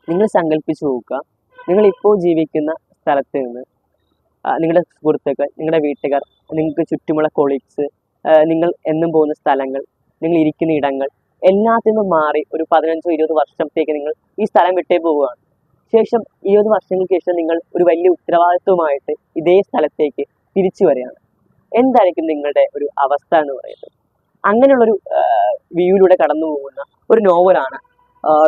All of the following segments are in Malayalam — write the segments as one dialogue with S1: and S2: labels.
S1: നിങ്ങൾ സങ്കല്പിച്ചു നോക്കുക, നിങ്ങളിപ്പോൾ ജീവിക്കുന്ന സ്ഥലത്ത് നിന്ന് നിങ്ങളുടെ സുഹൃത്തുക്കൾ, നിങ്ങളുടെ വീട്ടുകാർ, നിങ്ങൾക്ക് ചുറ്റുമുള്ള കൊളീഗ്സ്, നിങ്ങൾ എന്നും പോകുന്ന സ്ഥലങ്ങൾ, നിങ്ങൾ ഇരിക്കുന്ന ഇടങ്ങൾ എല്ലാത്തിൽ നിന്നും മാറി ഒരു 15-20 വർഷത്തേക്ക് നിങ്ങൾ ഈ സ്ഥലം വിട്ടേ പോവുകയാണ്. ശേഷം 20 വർഷങ്ങൾക്ക് ശേഷം നിങ്ങൾ ഒരു വലിയ ഉത്തരവാദിത്വമായിട്ട് ഇതേ സ്ഥലത്തേക്ക് തിരിച്ചു വരികയാണ്. എന്തായിരിക്കും നിങ്ങളുടെ ഒരു അവസ്ഥ എന്ന് പറയുന്നത്? അങ്ങനെയുള്ളൊരു വ്യൂയിലൂടെ കടന്നു പോകുന്ന ഒരു നോവലാണ്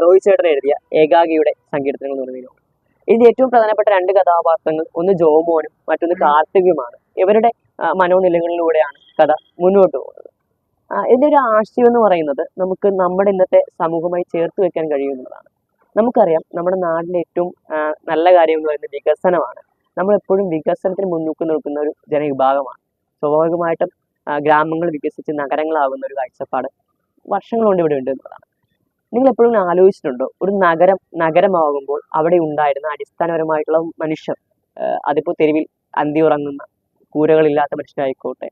S1: റോയ് ചേട്ടൻ എഴുതിയ ഏകാകിയുടെ സങ്കീർത്തനങ്ങൾ എന്ന് പറയുന്ന നോവൽ. ഇതിന്റെ ഏറ്റവും പ്രധാനപ്പെട്ട 2 കഥാപാത്രങ്ങൾ, ഒന്ന് ജോമോനും മറ്റൊന്ന് കാർത്തികയുമാണ്. ഇവരുടെ മനോനിലകളിലൂടെയാണ് കഥ മുന്നോട്ട് പോകുന്നത്. ഇതിന്റെ ഒരു ആശയം എന്ന് പറയുന്നത് നമുക്ക് നമ്മുടെ ഇന്നത്തെ സമൂഹമായി ചേർത്ത് വെക്കാൻ കഴിയുന്നതാണ്. നമുക്കറിയാം, നമ്മുടെ നാട്ടിലെ ഏറ്റവും നല്ല കാര്യം എന്ന് പറയുന്നത് വികസനമാണ്. നമ്മളെപ്പോഴും വികസനത്തിന് മുന്നോട്ട് നിൽക്കുന്ന ഒരു ജനവിഭാഗമാണ്. സ്വാഭാവികമായിട്ടും ഗ്രാമങ്ങൾ വികസിച്ച് നഗരങ്ങളാകുന്ന ഒരു കാഴ്ചപ്പാട് വർഷങ്ങൾ കൊണ്ട് ഇവിടെ ഉണ്ട് എന്നതാണ്. നിങ്ങൾ എപ്പോഴും ആലോചിച്ചിട്ടുണ്ടോ, ഒരു നഗരമാകുമ്പോൾ അവിടെ ഉണ്ടായിരുന്ന അടിസ്ഥാനപരമായിട്ടുള്ള മനുഷ്യർ, അതിപ്പോൾ തെരുവിൽ അന്തി ഉറങ്ങുന്ന കൂരകളില്ലാത്ത മനുഷ്യനായിക്കോട്ടെ,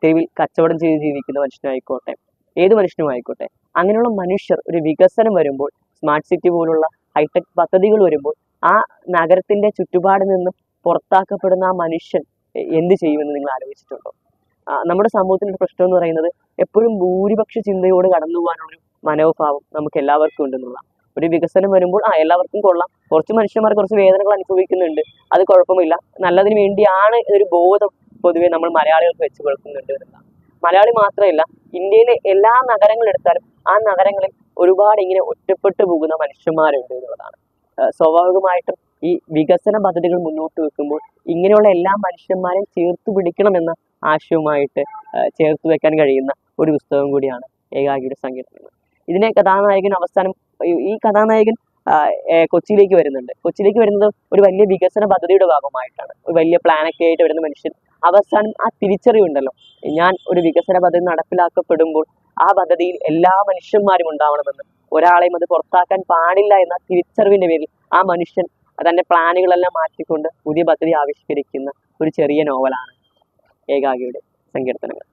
S1: തെരുവിൽ കച്ചവടം ചെയ്ത് ജീവിക്കുന്ന മനുഷ്യനായിക്കോട്ടെ, ഏത് മനുഷ്യനുമായിക്കോട്ടെ, അങ്ങനെയുള്ള മനുഷ്യർ ഒരു വികസനം വരുമ്പോൾ, സ്മാർട്ട് സിറ്റി പോലുള്ള ഹൈടെക് പദ്ധതികൾ വരുമ്പോൾ ആ നഗരത്തിന്റെ ചുറ്റുപാടിൽ നിന്നും പുറത്താക്കപ്പെടുന്ന ആ മനുഷ്യൻ എന്ത് ചെയ്യുമെന്ന് നിങ്ങൾ ആലോചിച്ചിട്ടുണ്ടോ? നമ്മുടെ സമൂഹത്തിന്റെ പ്രശ്നം എന്ന് പറയുന്നത് എപ്പോഴും ഭൂരിപക്ഷ ചിന്തയോട് കടന്നു പോകാനുള്ളൊരു മനോഭാവം നമുക്ക് എല്ലാവർക്കും ഉണ്ടെന്നുള്ള. ഒരു വികസനം വരുമ്പോൾ എല്ലാവർക്കും കൊള്ളാം, കുറച്ച് മനുഷ്യന്മാർ കുറച്ച് വേദനകൾ അനുഭവിക്കുന്നുണ്ട്, അത് കുഴപ്പമില്ല, നല്ലതിന് വേണ്ടിയാണ് ഒരു ബോധം പൊതുവെ നമ്മൾ മലയാളികൾക്ക് വെച്ച് പുലർത്തുന്നുണ്ട് എന്നുള്ളതാണ്. മലയാളി മാത്രമല്ല, ഇന്ത്യയിലെ എല്ലാ നഗരങ്ങൾ എടുത്താലും ആ നഗരങ്ങളിൽ ഒരുപാട് ഇങ്ങനെ ഒറ്റപ്പെട്ടു പോകുന്ന മനുഷ്യന്മാരുണ്ട് എന്നുള്ളതാണ്. സ്വാഭാവികമായിട്ടും ഈ വികസന പദ്ധതികൾ മുന്നോട്ട് വെക്കുമ്പോൾ ഇങ്ങനെയുള്ള എല്ലാ മനുഷ്യന്മാരെയും ചേർത്ത് പിടിക്കണമെന്ന ആശയവുമായിട്ട് ചേർത്ത് വെക്കാൻ കഴിയുന്ന ഒരു പുസ്തകം കൂടിയാണ് ഏകാകിയുടെ സങ്കീർത്തനങ്ങൾ. ഇതിനെ കഥാനായകൻ അവസാനം, ഈ കഥാനായകൻ കൊച്ചിയിലേക്ക് വരുന്നുണ്ട്. കൊച്ചിയിലേക്ക് വരുന്നത് ഒരു വലിയ വികസന പദ്ധതിയുടെ ഭാഗമായിട്ടാണ്. ഒരു വലിയ പ്ലാനൊക്കെ ആയിട്ട് വരുന്ന മനുഷ്യൻ അവസാനം ആ തിരിച്ചറിവുണ്ടല്ലോ, ഞാൻ ഒരു വികസന പദ്ധതി നടപ്പിലാക്കപ്പെടുമ്പോൾ ആ പദ്ധതിയിൽ എല്ലാ മനുഷ്യന്മാരും ഉണ്ടാവണമെന്ന്, ഒരാളെയും അത് പുറത്താക്കാൻ പാടില്ല എന്ന തിരിച്ചറിവിന്റെ പേരിൽ ആ മനുഷ്യൻ തന്റെ പ്ലാനുകളെല്ലാം മാറ്റിക്കൊണ്ട് പുതിയ പദ്ധതി ആവിഷ്കരിക്കുന്ന ഒരു ചെറിയ നോവലാണ് ഏകാകിയുടെ സങ്കീർത്തനങ്ങൾ.